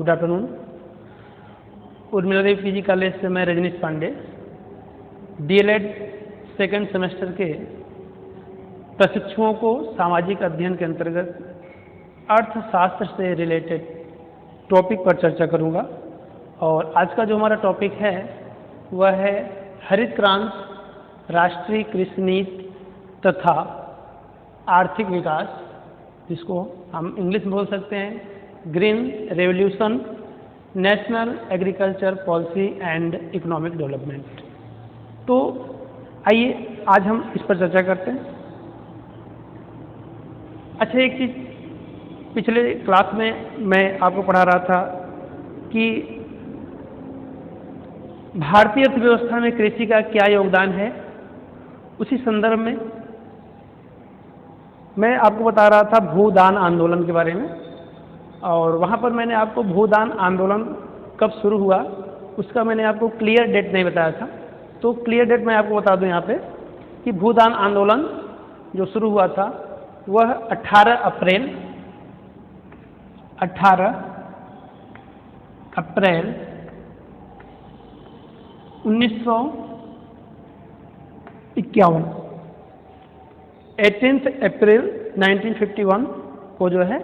Good afternoon. Urmila Devi PG college से मैं Rajnish Pandey DElEd second semester के प्रशिक्षुओं को सामाजिक अध्ययन के अंतर्गत अर्थशास्त्र से रिलेटेड टॉपिक पर चर्चा करूंगा। और आज का जो हमारा टॉपिक है वह है हरित क्रांति, राष्ट्रीय कृषि नीति तथा आर्थिक विकास, जिसको हम इंग्लिश में बोल सकते हैं green revolution, national agriculture policy and economic development. तो आइए आज हम इस पर चर्चा करते हैं। अच्छा, एक चीज़ पिछले क्लास में मैं आपको पढ़ा रहा था कि भारतीय अर्थव्यवस्था में कृषि का क्या योगदान है। उसी संदर्भ में मैं आपको बता रहा था भूदान आंदोलन के बारे में, और वहाँ पर मैंने आपको भूदान आंदोलन कब शुरू हुआ उसका मैंने आपको क्लियर डेट नहीं बताया था। तो क्लियर डेट मैं आपको बता दूं यहाँ पे कि भूदान आंदोलन जो शुरू हुआ था वह 18 अप्रैल 1951 18 अप्रैल 1951 को जो है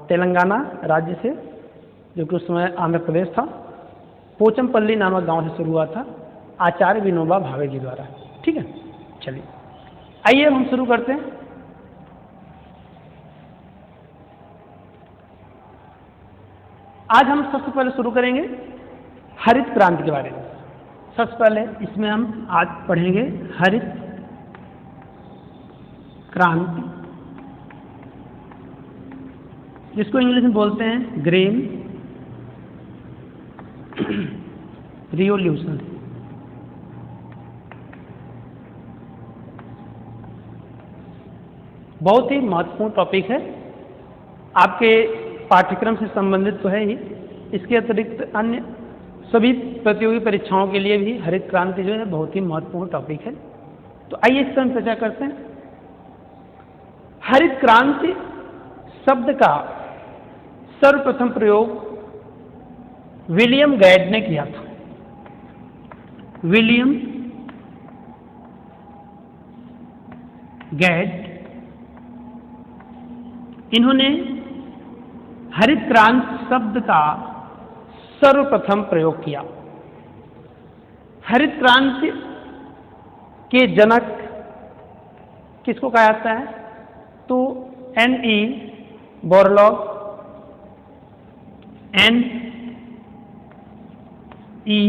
तेलंगाना राज्य से, जो कि उस समय आंध्र प्रदेश था, पोचमपल्ली नामक गांव से शुरू हुआ था आचार्य विनोबा भावे जी द्वारा। ठीक है, चलिए आइए हम शुरू करते हैं। आज हम सबसे पहले शुरू करेंगे हरित क्रांति के बारे में। सबसे पहले इसमें हम आज पढ़ेंगे हरित क्रांति, जिसको इंग्लिश में बोलते हैं ग्रीन रिवॉल्यूशन। बहुत ही महत्वपूर्ण टॉपिक है, आपके पाठ्यक्रम से संबंधित तो है ही, इसके अतिरिक्त अन्य सभी प्रतियोगी परीक्षाओं के लिए भी हरित क्रांति जो है बहुत ही महत्वपूर्ण टॉपिक है। तो आइए इस पर हम चर्चा करते हैं। हरित क्रांति शब्द का सर्वप्रथम प्रयोग विलियम गैड ने किया था। विलियम गैड, इन्होंने हरित क्रांति शब्द का सर्वप्रथम प्रयोग किया। हरित क्रांति के जनक किसको कहा जाता है? तो N.E. Borlaug, N.E.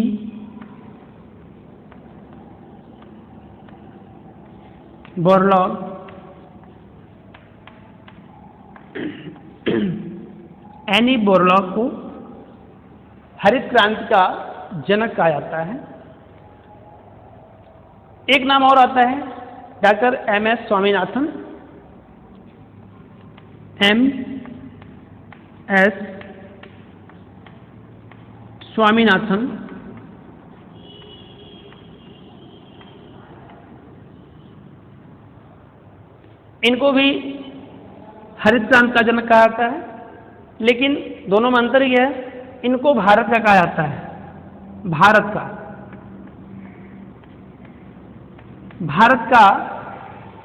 Borlaug N.E. Borlaug को हरित क्रांति का जनक कहा जाता है। एक नाम और आता है doctor M.S. Swaminathan, M.S. Swaminathan. इनको भी हरित क्रांति का जनक कहा जाता है, लेकिन दोनों में अंतर यह है, इनको भारत का कहा जाता है। भारत का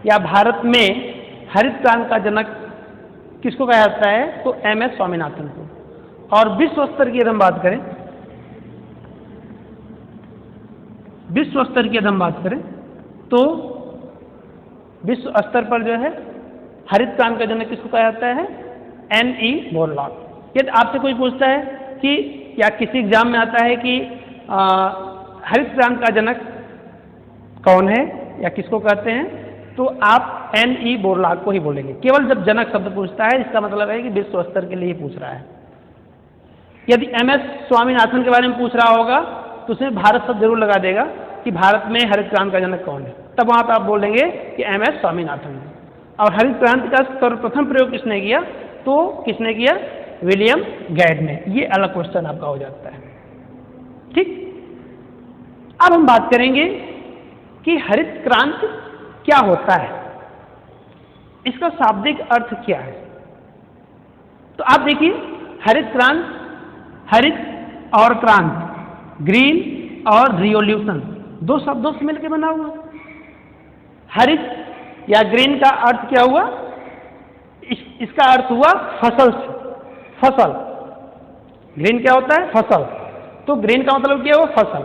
या भारत में हरित क्रांति का जनक किसको कहा जाता है? तो M.S. स्वामीनाथन को। और विश्व स्तर की यदि हम बात करें, विश्व स्तर की यदि हम बात करें तो विश्व स्तर पर जो है हरित क्रांति का जनक किसको कहा जाता है? N.E. बोरलॉग। यदि आपसे कोई पूछता है कि या किसी एग्जाम में आता है कि हरित क्रांति का जनक कौन है या किसको कहते हैं, तो आप N.E. बोरलॉग को ही बोलेंगे। केवल जब जनक शब्द पूछता है, इसका मतलब है कि विश्व स्तर के लिए ही पूछ रहा है। यदि M.S. स्वामीनाथन के बारे में पूछ रहा होगा तो उसमें भारत शब्द जरूर लगा देगा कि भारत में हरित क्रांति का जनक कौन है, तब वहां पर आप बोलेंगे कि M.S. स्वामीनाथन है। और हरित क्रांति का सर्वप्रथम प्रयोग किसने किया? तो किसने किया? विलियम गैड ने। ये अलग क्वेश्चन आपका हो जाता है। ठीक, अब हम बात करेंगे कि हरित क्रांति क्या होता है, इसका शाब्दिक अर्थ क्या है। तो आप देखिए, हरित क्रांति हरित और क्रांति, ग्रीन और रिवॉल्यूशन, दो शब्दों से मिलकर बना हुआ। हरित या ग्रीन का अर्थ क्या हुआ? इसका अर्थ हुआ फसल से, फसल। ग्रीन क्या होता है? फसल। तो ग्रीन का मतलब क्या हुआ? फसल।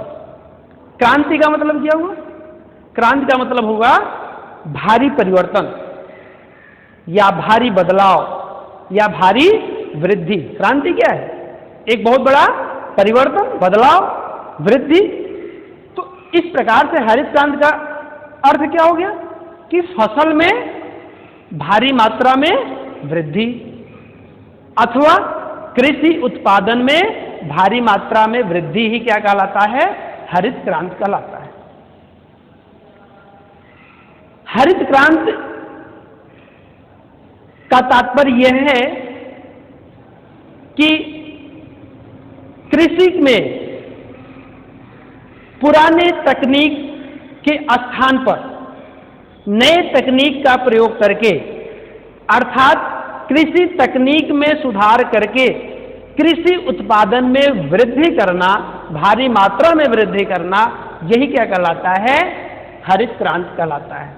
क्रांति का मतलब क्या हुआ? क्रांति का मतलब होगा भारी परिवर्तन या भारी बदलाव या भारी वृद्धि। क्रांति क्या है? एक बहुत बड़ा परिवर्तन, बदलाव, वृद्धि। तो इस प्रकार से हरित क्रांति का अर्थ क्या हो गया कि फसल में भारी मात्रा में वृद्धि अथवा कृषि उत्पादन में भारी मात्रा में वृद्धि ही क्या कहलाता है? हरित क्रांति कहलाता है। हरित क्रांति का तात्पर्य यह है कि कृषि में पुराने तकनीक के स्थान पर नए तकनीक का प्रयोग करके, अर्थात कृषि तकनीक में सुधार करके कृषि उत्पादन में वृद्धि करना, भारी मात्रा में वृद्धि करना, यही क्या कहलाता है? हरित क्रांति कहलाता है।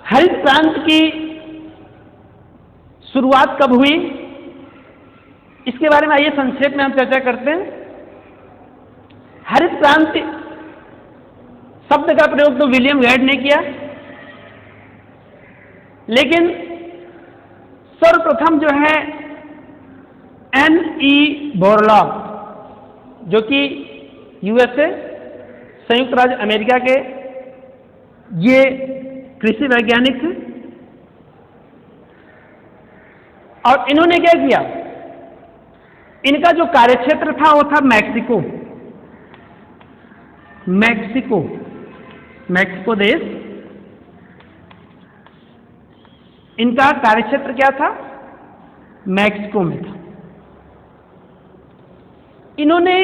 हरित क्रांति की शुरुआत कब हुई, इसके बारे में आइए संक्षेप में हम चर्चा करते हैं। हरित क्रांति शब्द का प्रयोग तो विलियम गेट ने किया, लेकिन सर्वप्रथम जो है N.E. बोरलॉग, जो कि यूएसए, संयुक्त राज्य अमेरिका के ये कृषि वैज्ञानिक थे, और इन्होंने क्या किया? इनका जो कार्यक्षेत्र था वो था मैक्सिको देश। इनका कार्यक्षेत्र क्या था? मैक्सिको में था। इन्होंने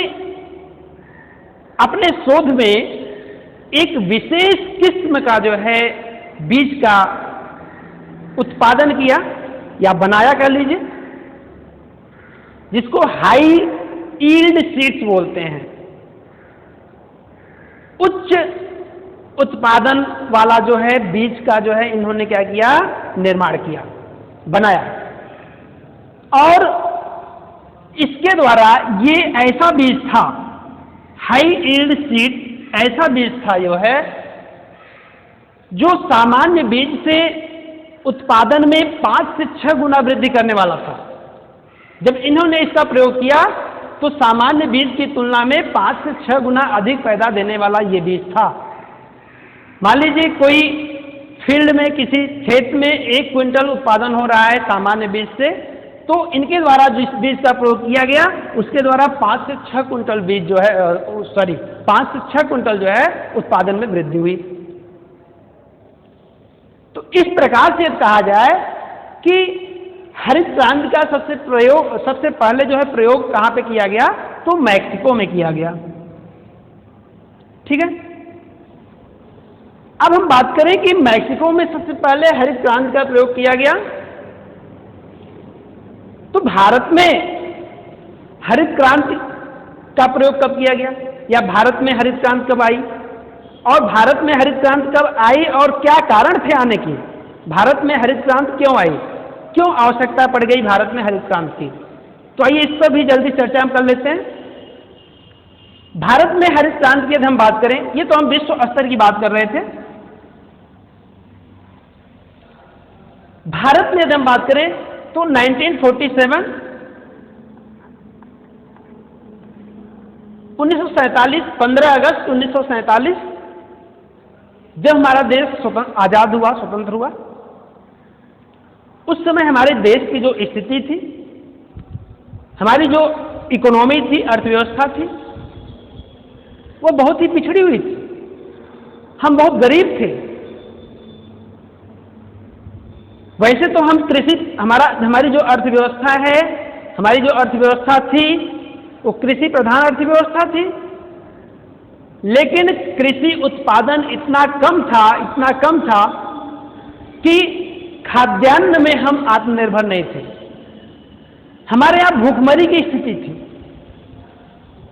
अपने शोध में एक विशेष किस्म का जो है बीज का उत्पादन किया या बनाया कह लीजिए, जिसको हाई यील्ड सीड्स बोलते हैं। उच्च उत्पादन वाला जो है बीज का जो है इन्होंने क्या किया? निर्माण किया, बनाया। और इसके द्वारा ये ऐसा बीज था, हाई यील्ड सीड ऐसा बीज था जो है, जो सामान्य बीज से उत्पादन में 5 से 6 गुना वृद्धि करने वाला था। जब इन्होंने इसका प्रयोग किया तो सामान्य बीज की तुलना में 5 से 6 गुना अधिक पैदा देने वाला ये बीज था। मान लीजिए कोई फील्ड में किसी क्षेत्र में 1 क्विंटल उत्पादन हो रहा है सामान्य बीज से, तो इनके द्वारा जिस बीज का प्रयोग किया गया उसके द्वारा 5 से 6 क्विंटल बीज जो है 5 से 6 क्विंटल जो है उत्पादन में वृद्धि हुई। तो इस प्रकार से कहा जाए कि हरित क्रांति का सबसे पहले जो है प्रयोग कहां पे किया गया? तो मैक्सिको में किया गया। ठीक है। अब हम बात करें कि मैक्सिको में सबसे पहले हरित क्रांति का प्रयोग किया गया, तो भारत में हरित क्रांति का प्रयोग कब किया गया, या भारत में हरित क्रांति कब आई, और भारत में हरित क्रांति कब आई और क्या कारण थे आने की? भारत में हरित क्रांति क्यों आई, क्यों आवश्यकता पड़ गई भारत में हरित क्रांति की? तो आइए इस पर भी जल्दी चर्चा हम कर लेते हैं। भारत में हरित क्रांति की यदि हम बात करें, ये तो हम विश्व स्तर की बात कर रहे थे। भारत में यदि हम बात करें तो 1947 1947 15 अगस्त 1947 जब हमारा देश आजाद हुआ, स्वतंत्र हुआ, उस समय हमारे देश की जो स्थिति थी, हमारी जो इकोनॉमी थी, अर्थव्यवस्था थी, वो बहुत ही पिछड़ी हुई थी। हम बहुत गरीब थे। वैसे तो हम हमारी जो अर्थव्यवस्था है, हमारी जो अर्थव्यवस्था थी वो कृषि प्रधान अर्थव्यवस्था थी, लेकिन कृषि उत्पादन इतना कम था कि खाद्यान्न में हम आत्मनिर्भर नहीं थे। हमारे यहाँ भूखमरी की स्थिति थी,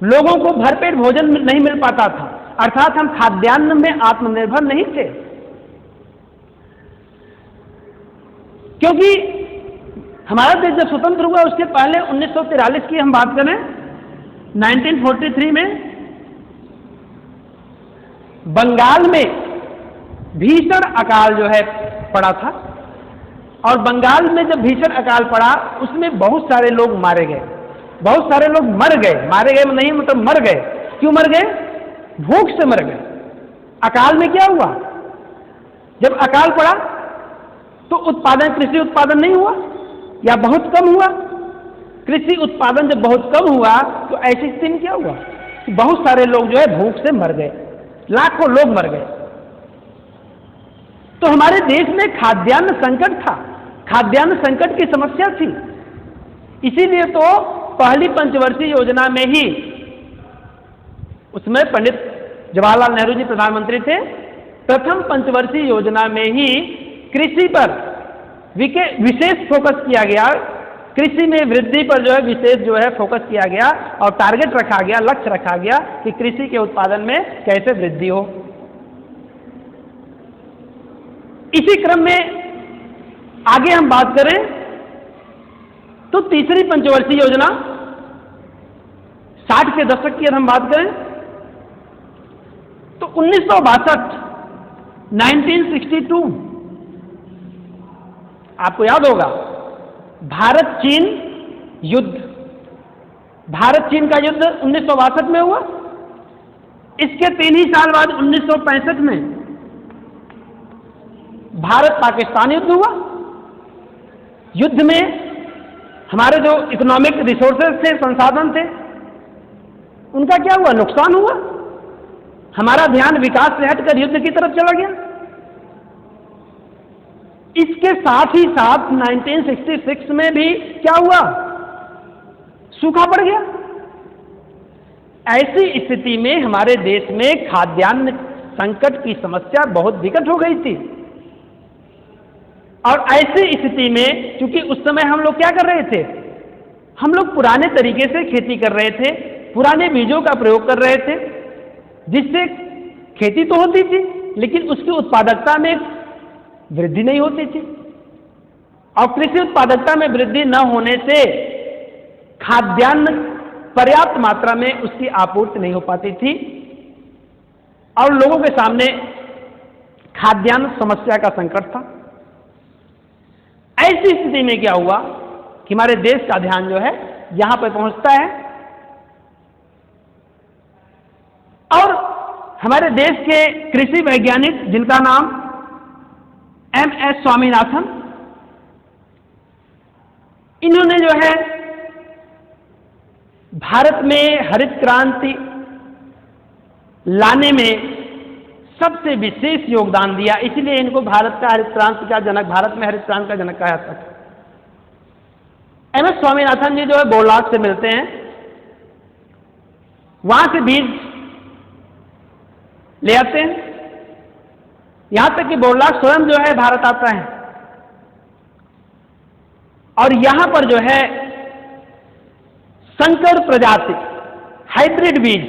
लोगों को भरपेट भोजन नहीं मिल पाता था, अर्थात हम खाद्यान्न में आत्मनिर्भर नहीं थे। क्योंकि हमारा देश जब स्वतंत्र हुआ उसके पहले 1943 की हम बात करें, 1943 में बंगाल में भीषण अकाल जो है पड़ा था, और बंगाल में जब भीषण अकाल पड़ा उसमें बहुत सारे लोग मारे गए, बहुत सारे लोग मर गए, मारे गए नहीं मतलब मर गए। क्यों मर गए? भूख से मर गए। अकाल में क्या हुआ? जब अकाल पड़ा तो उत्पादन, कृषि उत्पादन नहीं हुआ या बहुत कम हुआ। कृषि उत्पादन जब बहुत कम हुआ तो ऐसी स्थिति में क्या हुआ कि बहुत सारे लोग जो है भूख से मर गए, लाखों लोग मर गए। तो हमारे देश में खाद्यान्न संकट था, खाद्यान्न संकट की समस्या थी। इसीलिए तो पहली पंचवर्षीय योजना में ही, उसमें पंडित जवाहरलाल नेहरू जी प्रधानमंत्री थे, प्रथम पंचवर्षीय योजना में ही कृषि पर विशेष फोकस किया गया, कृषि में वृद्धि पर जो है विशेष जो है फोकस किया गया और टारगेट रखा गया, लक्ष्य रखा गया कि कृषि के उत्पादन में कैसे वृद्धि हो। इसी क्रम में आगे हम बात करें तो तीसरी पंचवर्षीय योजना 60 के दशक की अगर हम बात करें तो 1962 आपको याद होगा भारत चीन युद्ध, भारत चीन का युद्ध 1962 में हुआ। इसके 3 ही साल बाद 1965 में भारत पाकिस्तान युद्ध हुआ। युद्ध में हमारे जो इकोनॉमिक रिसोर्सेज थे, संसाधन थे, उनका क्या हुआ? नुकसान हुआ। हमारा ध्यान विकास से हटकर युद्ध की तरफ चला गया। इसके साथ ही साथ 1966 में भी क्या हुआ? सूखा पड़ गया। ऐसी स्थिति में हमारे देश में खाद्यान्न संकट की समस्या बहुत विकट हो गई थी। और ऐसी स्थिति में चूंकि उस समय हम लोग क्या कर रहे थे? हम लोग पुराने तरीके से खेती कर रहे थे, पुराने बीजों का प्रयोग कर रहे थे, जिससे खेती तो होती थी लेकिन उसकी उत्पादकता में वृद्धि नहीं होती थी। और कृषि उत्पादकता में वृद्धि न होने से खाद्यान्न पर्याप्त मात्रा में उसकी आपूर्ति नहीं हो पाती थी और लोगों के सामने खाद्यान्न समस्या का संकट था। ऐसी स्थिति में क्या हुआ कि हमारे देश का ध्यान जो है यहां पर पहुंचता है और हमारे देश के कृषि वैज्ञानिक जिनका नाम MS स्वामीनाथन, इन्होंने जो है भारत में हरित क्रांति लाने में सबसे विशेष योगदान दिया। इसलिए इनको भारत का हरित क्रांति का जनक, भारत में हरित क्रांति का जनक कहा जाता है। MS स्वामीनाथन जी जो है बोलाग से मिलते हैं, वहां से बीज ले आते हैं, यहां तक कि बोलाग स्वयं जो है भारत आता है और यहां पर जो है संकर प्रजाति हाइब्रिड बीज,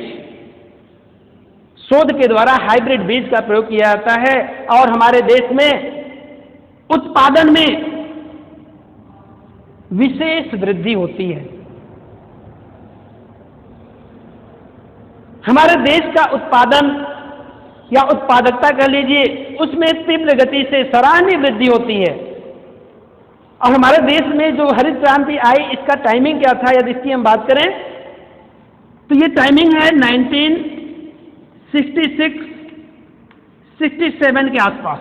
शोध के द्वारा हाइब्रिड बीज का प्रयोग किया जाता है और हमारे देश में उत्पादन में विशेष वृद्धि होती है। हमारे देश का उत्पादन या उत्पादकता कह लीजिए, उसमें तीव्र गति से सराहनीय वृद्धि होती है। और हमारे देश में जो हरित क्रांति आई, इसका टाइमिंग क्या था? यदि इसकी हम बात करें तो ये टाइमिंग है 1966-67 के आसपास,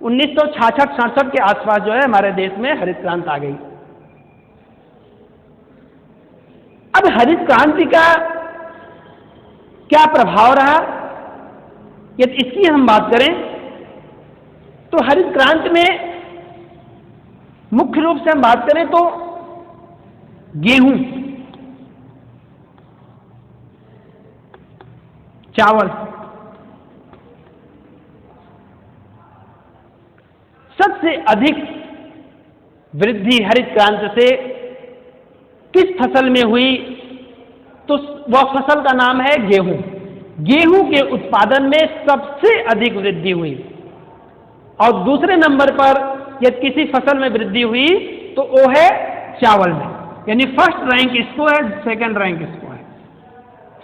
1966-67 के आसपास जो है हमारे देश में हरित क्रांति आ गई। अब हरित क्रांति का क्या प्रभाव रहा, यदि इसकी हम बात करें तो हरित क्रांति में मुख्य रूप से हम बात करें तो गेहूं, चावल, सबसे अधिक वृद्धि हरित क्रांति से किस फसल में हुई, तो वह फसल का नाम है गेहूं। गेहूं के उत्पादन में सबसे अधिक वृद्धि हुई। और दूसरे नंबर पर यदि किसी फसल में वृद्धि हुई तो वो है चावल में, यानी फर्स्ट रैंक इसको है, सेकंड रैंक इसको है।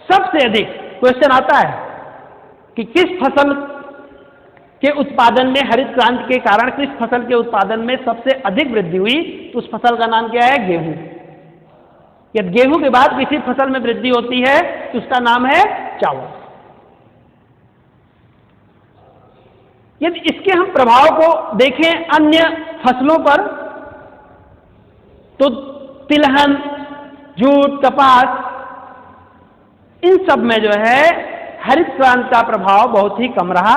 सबसे अधिक क्वेश्चन आता है कि किस फसल के उत्पादन में, हरित क्रांति के कारण किस फसल के उत्पादन में सबसे अधिक वृद्धि हुई, तो उस फसल का नाम क्या है? गेहूं। यदि गेहूं के बाद किसी फसल में वृद्धि होती है तो उसका नाम है चावल। यदि इसके हम प्रभाव को देखें अन्य फसलों पर, तो तिलहन, जूट, कपास, इन सब में जो है हरित क्रांति का प्रभाव बहुत ही कम रहा।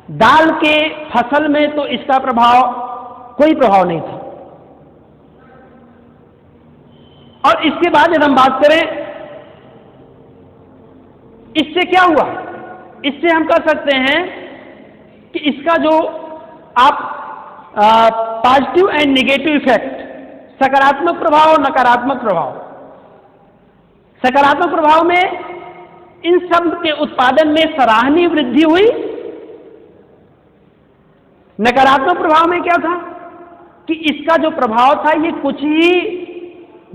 दाल के फसल में तो इसका प्रभाव, कोई प्रभाव नहीं था। और इसके बाद यदि हम बात करें इससे क्या हुआ, इससे हम कर सकते हैं कि इसका जो आप पॉजिटिव एंड नेगेटिव इफेक्ट, सकारात्मक प्रभाव और नकारात्मक प्रभाव। सकारात्मक प्रभाव में इन सब के उत्पादन में सराहनीय वृद्धि हुई। नकारात्मक प्रभाव में क्या था कि इसका जो प्रभाव था ये कुछ ही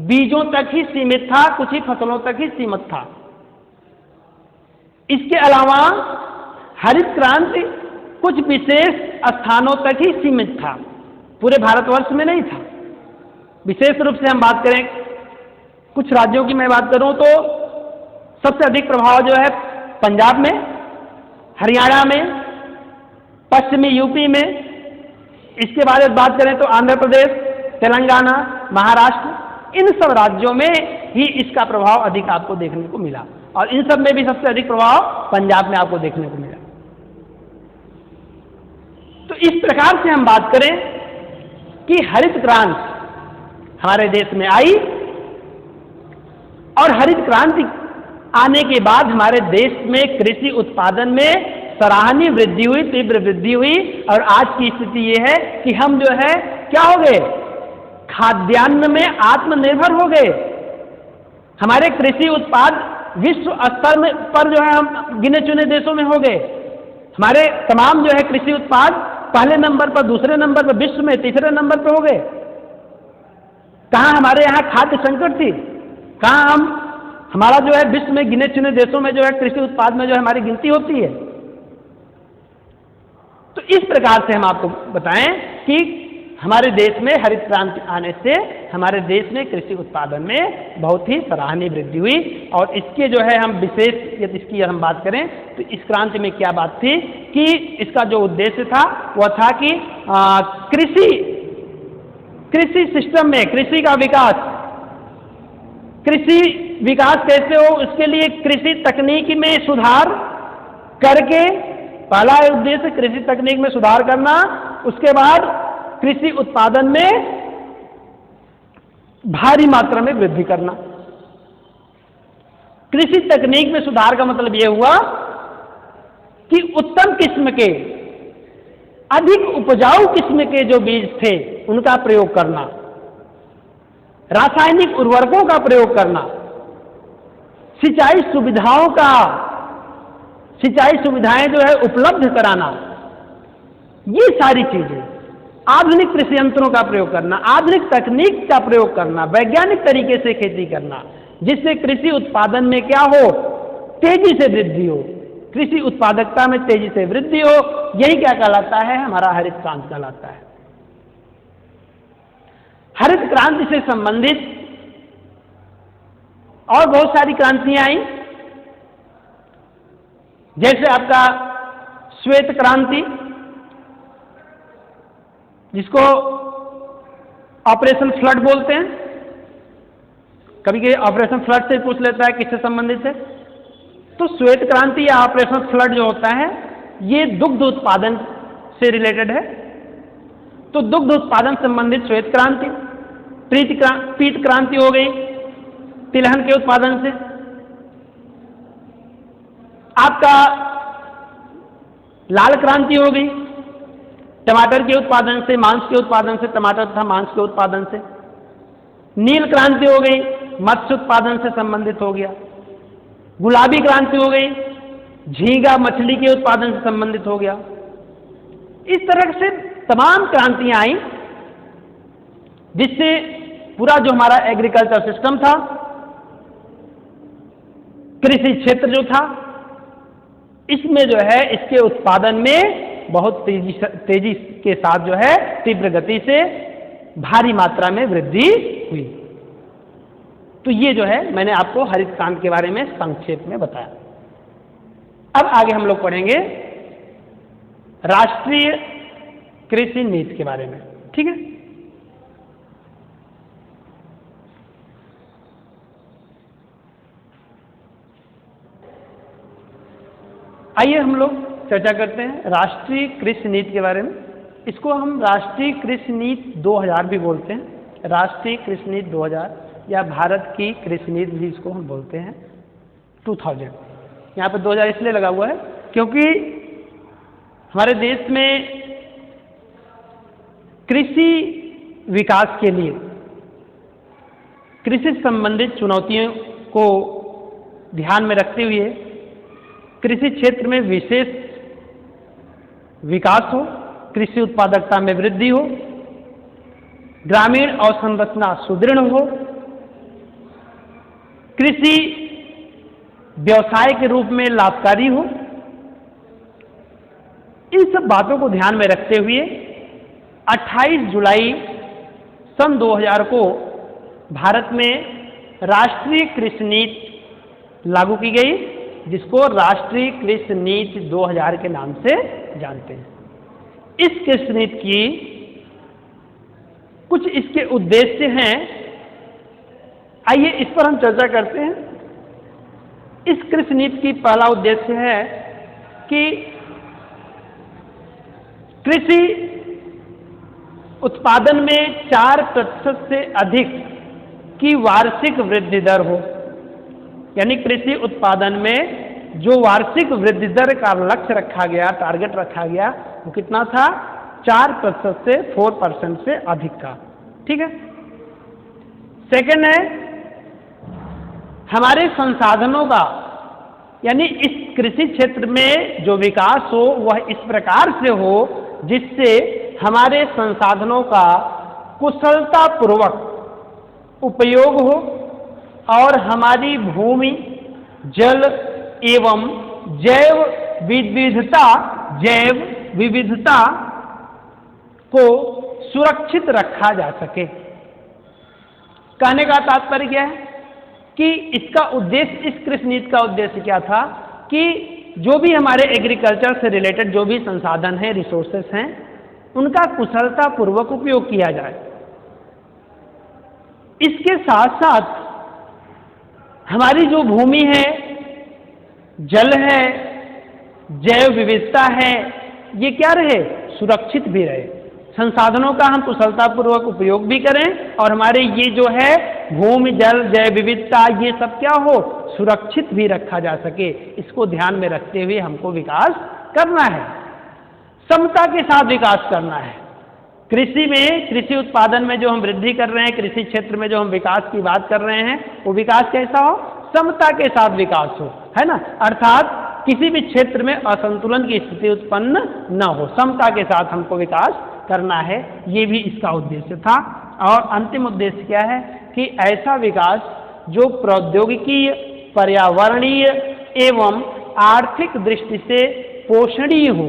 बीजों तक ही सीमित था, कुछ ही फसलों तक ही सीमित था। इसके अलावा हरित क्रांति कुछ विशेष स्थानों तक ही सीमित था, पूरे भारतवर्ष में नहीं था। विशेष रूप से हम बात करें, कुछ राज्यों की मैं बात करूं तो सबसे अधिक प्रभाव जो है पंजाब में, हरियाणा में, पश्चिमी यूपी में। इसके बाद बात करें तो आंध्र प्रदेश, तेलंगाना, महाराष्ट्र, इन सब राज्यों में ही इसका प्रभाव अधिक आपको देखने को मिला। और इन सब में भी सबसे अधिक प्रभाव पंजाब में आपको देखने को मिला। तो इस प्रकार से हम बात करें कि हरित क्रांति हमारे देश में आई, और हरित क्रांति आने के बाद हमारे देश में कृषि उत्पादन में सराहनीय वृद्धि हुई, तीव्र वृद्धि हुई। और आज की स्थिति ये है कि हम जो है क्या हो गए, खाद्यान्न में आत्मनिर्भर हो गए। हमारे कृषि उत्पाद विश्व स्तर में पर जो है हम गिने चुने देशों में हो गए। हमारे तमाम जो है कृषि उत्पाद पहले नंबर पर, दूसरे नंबर पर, विश्व में तीसरे नंबर पर हो गए। कहाँ हमारे यहाँ खाद्य संकट थी, कहाँ हमारा जो है विश्व में गिने चुने देशों में जो है कृषि उत्पाद में जो है हमारी गिनती होती है। तो इस प्रकार से हम आपको बताएं कि हमारे देश में हरित क्रांति आने से हमारे देश में कृषि उत्पादन में बहुत ही सराहनीय वृद्धि हुई। और इसके जो है हम विशेष यदि इसकी हम बात करें तो इस क्रांति में क्या बात थी कि इसका जो उद्देश्य था वह था कि कृषि सिस्टम में कृषि का विकास, कृषि विकास कैसे हो, उसके लिए कृषि तकनीक में सुधार करके, पहला उद्देश्य कृषि तकनीक में सुधार करना, उसके बाद कृषि उत्पादन में भारी मात्रा में वृद्धि करना। कृषि तकनीक में सुधार का मतलब यह हुआ कि उत्तम किस्म के, अधिक उपजाऊ किस्म के जो बीज थे उनका प्रयोग करना, रासायनिक उर्वरकों का प्रयोग करना, सिंचाई सुविधाएं जो है उपलब्ध कराना, ये सारी चीजें, आधुनिक कृषि यंत्रों का प्रयोग करना, आधुनिक तकनीक का प्रयोग करना, वैज्ञानिक तरीके से खेती करना, जिससे कृषि उत्पादन में क्या हो, तेजी से वृद्धि हो, कृषि उत्पादकता में तेजी से वृद्धि हो। यही क्या कहलाता है, हमारा हरित क्रांति कहलाता है। हरित क्रांति से संबंधित और बहुत सारी क्रांतियां आई, जैसे आपका श्वेत क्रांति, जिसको ऑपरेशन फ्लड बोलते हैं। कभी कभी ऑपरेशन फ्लड से पूछ लेता है किससे संबंधित है, तो श्वेत क्रांति या ऑपरेशन फ्लड जो होता है ये दुग्ध उत्पादन से रिलेटेड है। तो दुग्ध उत्पादन संबंधित श्वेत क्रांति, पीत क्रांति हो गई तिलहन के उत्पादन से, आपका लाल क्रांति हो गई टमाटर के उत्पादन से, मांस के उत्पादन से, टमाटर तथा मांस के उत्पादन से। नील क्रांति हो गई, मत्स्य उत्पादन से संबंधित हो गया। गुलाबी क्रांति हो गई, झींगा मछली के उत्पादन से संबंधित हो गया। इस तरह से तमाम क्रांतियां आई, जिससे पूरा जो हमारा एग्रीकल्चर सिस्टम था, कृषि क्षेत्र जो था, इसमें जो है इसके उत्पादन में बहुत तेजी के साथ जो है तीव्र गति से भारी मात्रा में वृद्धि हुई। तो ये जो है मैंने आपको हरित क्रांति के बारे में संक्षेप में बताया। अब आगे हम लोग पढ़ेंगे राष्ट्रीय कृषि नीति के बारे में। ठीक है, आइए हम लोग चर्चा करते हैं राष्ट्रीय कृषि नीति के बारे में। इसको हम राष्ट्रीय कृषि नीति 2000 भी बोलते हैं, राष्ट्रीय कृषि नीति 2000 या भारत की कृषि नीति भी इसको हम बोलते हैं 2000। यहाँ पर 2000 इसलिए लगा हुआ है क्योंकि हमारे देश में कृषि विकास के लिए कृषि संबंधित चुनौतियों को ध्यान में रखते हुए कृषि क्षेत्र में विशेष विकास हो, कृषि उत्पादकता में वृद्धि हो, ग्रामीण अवसंरचना सुदृढ़ हो, कृषि व्यवसाय के रूप में लाभकारी हो। इन सब बातों को ध्यान में रखते हुए 28 जुलाई सन 2000 को भारत में राष्ट्रीय कृषि नीति लागू की गई, जिसको राष्ट्रीय कृषि नीति 2000 के नाम से जानते हैं। इस कृषि नीति की कुछ इसके उद्देश्य हैं, आइए इस पर हम चर्चा करते हैं। इस कृषि नीति की पहला उद्देश्य है कि कृषि उत्पादन में 4% से अधिक की वार्षिक वृद्धि दर हो, यानी कृषि उत्पादन में जो वार्षिक वृद्धि दर का लक्ष्य रखा गया, टारगेट रखा गया, वो कितना था? 4% से 4% से अधिक का। ठीक है। सेकंड है हमारे संसाधनों का, यानी इस कृषि क्षेत्र में जो विकास हो वह इस प्रकार से हो जिससे हमारे संसाधनों का कुशलतापूर्वक उपयोग हो और हमारी भूमि, जल एवं जैव विविधता को सुरक्षित रखा जा सके। कहने का तात्पर्य क्या है कि इसका उद्देश्य, इस कृषि नीति का उद्देश्य क्या था कि जो भी हमारे एग्रीकल्चर से रिलेटेड जो भी संसाधन हैं, रिसोर्सेस हैं, उनका कुशलतापूर्वक उपयोग किया जाए। इसके साथ साथ हमारी जो भूमि है, जल है, जैव विविधता है, ये क्या रहे? सुरक्षित भी रहे। संसाधनों का हम कुशलतापूर्वक उपयोग भी करें और हमारे ये जो है भूमि, जल, जैव विविधता, ये सब क्या हो? सुरक्षित भी रखा जा सके। इसको ध्यान में रखते हुए हमको विकास करना है, समता के साथ विकास करना है। कृषि में, कृषि उत्पादन में जो हम वृद्धि कर रहे हैं, कृषि क्षेत्र में जो हम विकास की बात कर रहे हैं, वो विकास कैसा हो? समता के साथ विकास हो, है ना। अर्थात किसी भी क्षेत्र में असंतुलन की स्थिति उत्पन्न न हो, समता के साथ हमको विकास करना है। ये भी इसका उद्देश्य था। और अंतिम उद्देश्य क्या है कि ऐसा विकास जो प्रौद्योगिकी, पर्यावरणीय एवं आर्थिक दृष्टि से पोषणीय हो,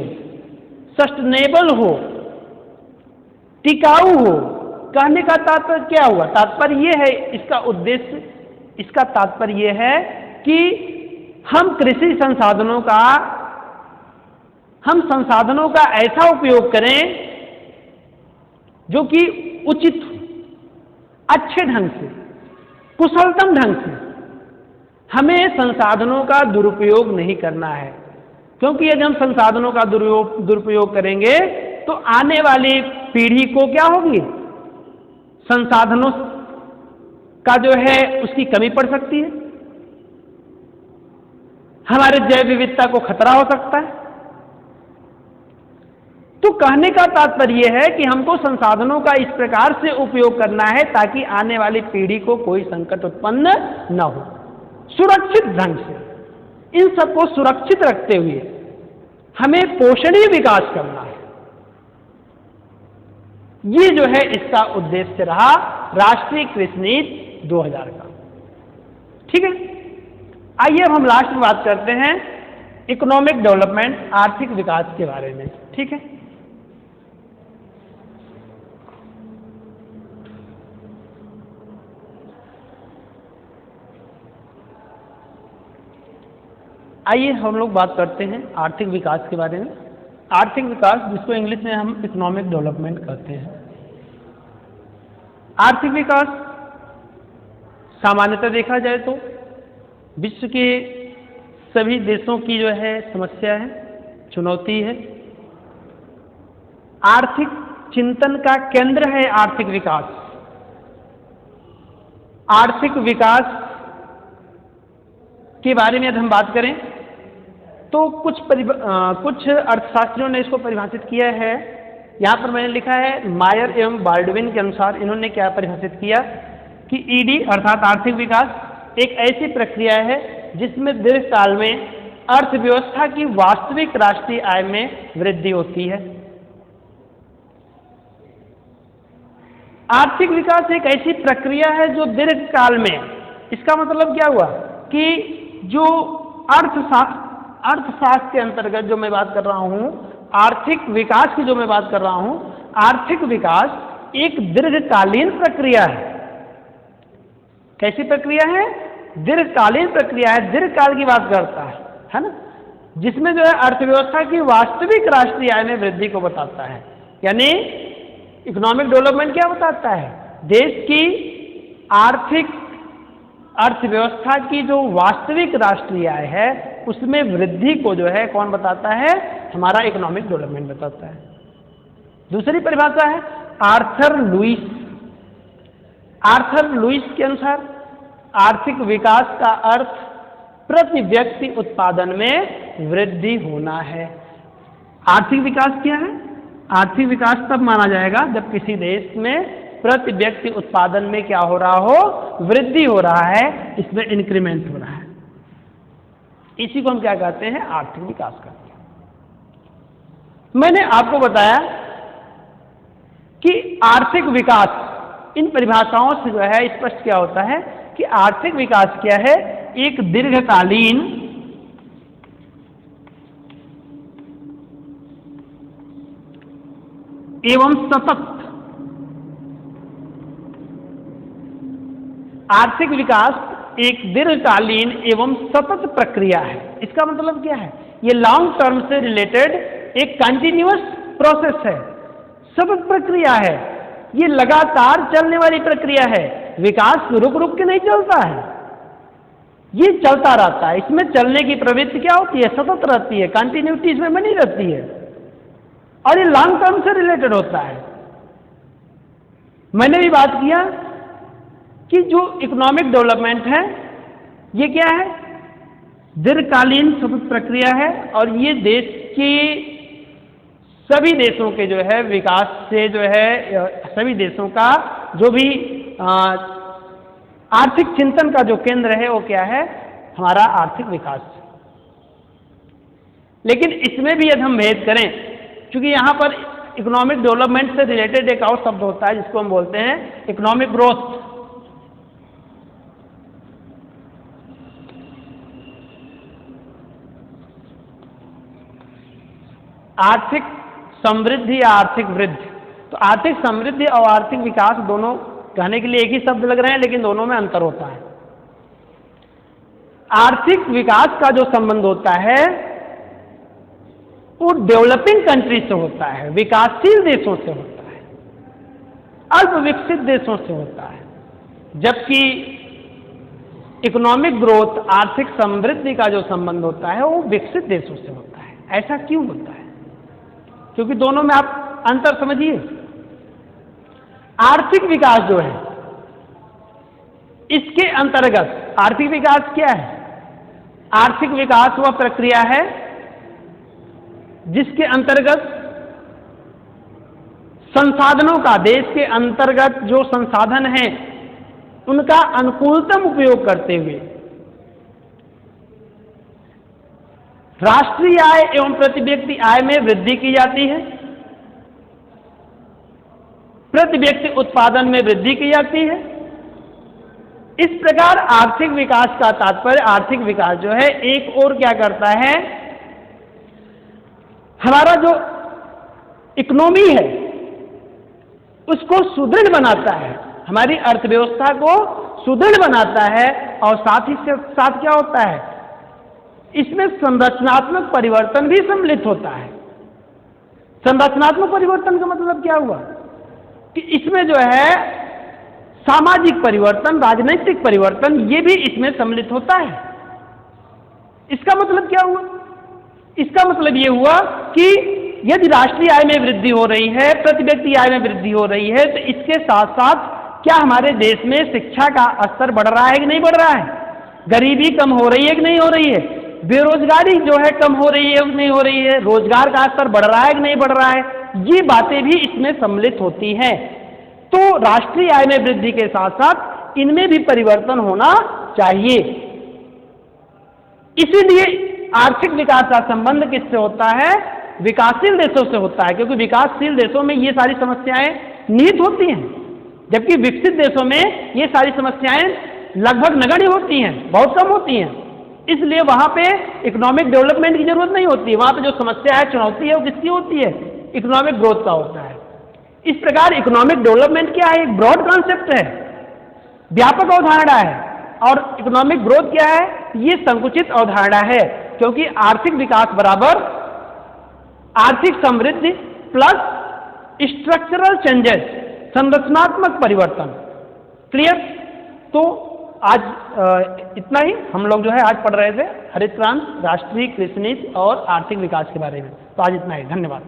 सस्टेनेबल हो, टिकाऊ हो। कहने का तात्पर्य क्या हुआ? तात्पर्य ये है, इसका उद्देश्य, इसका तात्पर्य ये है कि हम कृषि संसाधनों का ऐसा उपयोग करें जो कि उचित, अच्छे ढंग से, कुशलतम ढंग से। हमें संसाधनों का दुरुपयोग नहीं करना है, क्योंकि यदि हम संसाधनों का दुरुपयोग करेंगे तो आने वाली पीढ़ी को क्या होगी? संसाधनों का जो है उसकी कमी पड़ सकती है, हमारे जैव विविधता को खतरा हो सकता है। तो कहने का तात्पर्य है कि हमको संसाधनों का इस प्रकार से उपयोग करना है ताकि आने वाली पीढ़ी को कोई संकट उत्पन्न न हो, सुरक्षित ढंग से। इन सबको सुरक्षित रखते हुए हमें पोषणीय विकास करना है। ये जो है इसका उद्देश्य रहा राष्ट्रीय कृषि नीति 2000 का। ठीक है, आइए अब हम लास्ट में बात करते हैं इकोनॉमिक डेवलपमेंट, आर्थिक विकास के बारे में। ठीक है, आइए हम लोग बात करते हैं आर्थिक विकास के बारे में। आर्थिक विकास, जिसको इंग्लिश में हम इकोनॉमिक डेवलपमेंट कहते हैं। आर्थिक विकास सामान्यतः देखा जाए तो विश्व के सभी देशों की जो है समस्या है, चुनौती है। आर्थिक चिंतन का केंद्र है आर्थिक विकास। आर्थिक विकास के बारे में यदि हम बात करें तो कुछ अर्थशास्त्रियों ने इसको परिभाषित किया है। यहाँ पर मैंने लिखा है मायर एवं बाल्डविन के अनुसार इन्होंने क्या परिभाषित किया कि ईडी अर्थात आर्थिक विकास एक ऐसी प्रक्रिया है जिसमें दीर्घकाल में अर्थव्यवस्था की वास्तविक राष्ट्रीय आय में वृद्धि होती है। आर्थिक विकास एक ऐसी प्रक्रिया है जो दीर्घकाल में, इसका मतलब क्या हुआ कि जो अर्थशास्त्र के अंतर्गत जो मैं बात कर रहा हूं, आर्थिक विकास की जो मैं बात कर रहा हूं, आर्थिक विकास एक दीर्घकालीन प्रक्रिया है। कैसी प्रक्रिया है? दीर्घकालीन प्रक्रिया है, दीर्घकाल की बात करता है ना, जिसमें जो है अर्थव्यवस्था की वास्तविक राष्ट्रीय आय में वृद्धि को बताता है। यानी इकोनॉमिक डेवलपमेंट क्या बताता है? देश की आर्थिक अर्थव्यवस्था की जो वास्तविक राष्ट्रीय आय है उसमें वृद्धि को जो है कौन बताता है? हमारा इकोनॉमिक डेवलपमेंट बताता है। दूसरी परिभाषा है आर्थर लुईस। आर्थर लुईस के अनुसार आर्थिक विकास का अर्थ प्रति व्यक्ति उत्पादन में वृद्धि होना है। आर्थिक विकास क्या है? आर्थिक विकास तब माना जाएगा जब किसी देश में प्रति व्यक्ति उत्पादन में क्या हो रहा हो? वृद्धि हो रहा है, इसमें इंक्रीमेंट हो रहा है। इसी को हम क्या कहते हैं? आर्थिक विकास कहते हैं। मैंने आपको बताया कि आर्थिक विकास, इन परिभाषाओं से जो है स्पष्ट क्या होता है कि आर्थिक विकास क्या है? एक दीर्घकालीन एवं सतत, आर्थिक विकास एक दीर्घकालीन एवं सतत प्रक्रिया है। इसका मतलब क्या है? ये लॉन्ग टर्म से रिलेटेड एक कंटिन्यूअस प्रोसेस है, सतत प्रक्रिया है, ये लगातार चलने वाली प्रक्रिया है। विकास रुक रुक के नहीं चलता है, ये चलता रहता है। इसमें चलने की प्रवृत्ति क्या होती है? सतत रहती है, कंटिन्यूटी इसमें बनी रहती है और ये लॉन्ग टर्म से रिलेटेड होता है। मैंने भी बात किया कि जो इकोनॉमिक डेवलपमेंट है ये क्या है? दीर्घकालीन सतत प्रक्रिया है और ये देश की सभी देशों के जो है विकास से जो है, सभी देशों का जो भी आर्थिक चिंतन का जो केंद्र है वो क्या है? हमारा आर्थिक विकास। लेकिन इसमें भी यदि हम भेद करें, क्योंकि यहाँ पर इकोनॉमिक डेवलपमेंट से रिलेटेड एक और शब्द होता है जिसको हम बोलते हैं इकोनॉमिक ग्रोथ। आर्थिक समृद्धि या आर्थिक वृद्धि। तो आर्थिक समृद्धि और आर्थिक विकास दोनों कहने के लिए एक ही शब्द लग रहे हैं, लेकिन दोनों में अंतर होता है। आर्थिक विकास का जो संबंध होता है वो डेवलपिंग कंट्री से होता है, विकासशील देशों से होता है, अल्प विकसित देशों से होता है। जबकि इकोनॉमिक ग्रोथ, आर्थिक समृद्धि का जो संबंध होता है वो विकसित देशों से होता है। ऐसा क्यों होता है? क्योंकि दोनों में आप अंतर समझिए। आर्थिक विकास जो है इसके अंतर्गत, आर्थिक विकास क्या है? आर्थिक विकास वह प्रक्रिया है जिसके अंतर्गत संसाधनों का, देश के अंतर्गत जो संसाधन हैं उनका अनुकूलतम उपयोग करते हुए राष्ट्रीय आय एवं प्रति व्यक्ति आय में वृद्धि की जाती है, प्रति व्यक्ति उत्पादन में वृद्धि की जाती है। इस प्रकार आर्थिक विकास का तात्पर्य, आर्थिक विकास जो है एक और क्या करता है, हमारा जो इकोनॉमी है उसको सुदृढ़ बनाता है, हमारी अर्थव्यवस्था को सुदृढ़ बनाता है। और साथ ही साथ क्या होता है, इसमें संरचनात्मक परिवर्तन भी सम्मिलित होता है। संरचनात्मक परिवर्तन का मतलब क्या हुआ कि इसमें जो है सामाजिक परिवर्तन, राजनीतिक परिवर्तन, ये भी इसमें सम्मिलित होता है। इसका मतलब क्या हुआ, इसका मतलब ये हुआ कि यदि राष्ट्रीय आय में वृद्धि हो रही है, प्रति व्यक्ति आय में वृद्धि हो रही है, तो इसके साथ साथ क्या हमारे देश में शिक्षा का स्तर बढ़ रहा है कि नहीं बढ़ रहा है, गरीबी कम हो रही है कि नहीं हो रही है, बेरोजगारी जो है कम हो रही है कि नहीं हो रही है, रोजगार का स्तर बढ़ रहा है कि नहीं बढ़ रहा है, ये बातें भी इसमें सम्मिलित होती हैं। तो राष्ट्रीय आय में वृद्धि के साथ साथ इनमें भी परिवर्तन होना चाहिए। इसीलिए आर्थिक विकास का संबंध किससे होता है, विकासशील देशों से होता है, क्योंकि विकासशील देशों में ये सारी समस्याएं निहित होती हैं, जबकि विकसित देशों में ये सारी समस्याएं लगभग नगण्य होती हैं, बहुत कम होती हैं। इसलिए वहां पे इकोनॉमिक डेवलपमेंट की जरूरत नहीं होती है, वहां पे जो समस्या है, चुनौती है, वो किसकी होती है, इकोनॉमिक ग्रोथ का होता है। इस प्रकार इकोनॉमिक डेवलपमेंट क्या है, एक ब्रॉड कॉन्सेप्ट है, व्यापक अवधारणा है, और इकोनॉमिक ग्रोथ क्या है, ये संकुचित अवधारणा है, क्योंकि आर्थिक विकास बराबर आर्थिक समृद्धि प्लस स्ट्रक्चरल चेंजेस, संरचनात्मक परिवर्तन। क्लियर? तो आज इतना ही हम लोग जो है आज पढ़ रहे थे हरित क्रांति, राष्ट्रीय कृषि नीति और आर्थिक विकास के बारे में। तो आज इतना ही, धन्यवाद।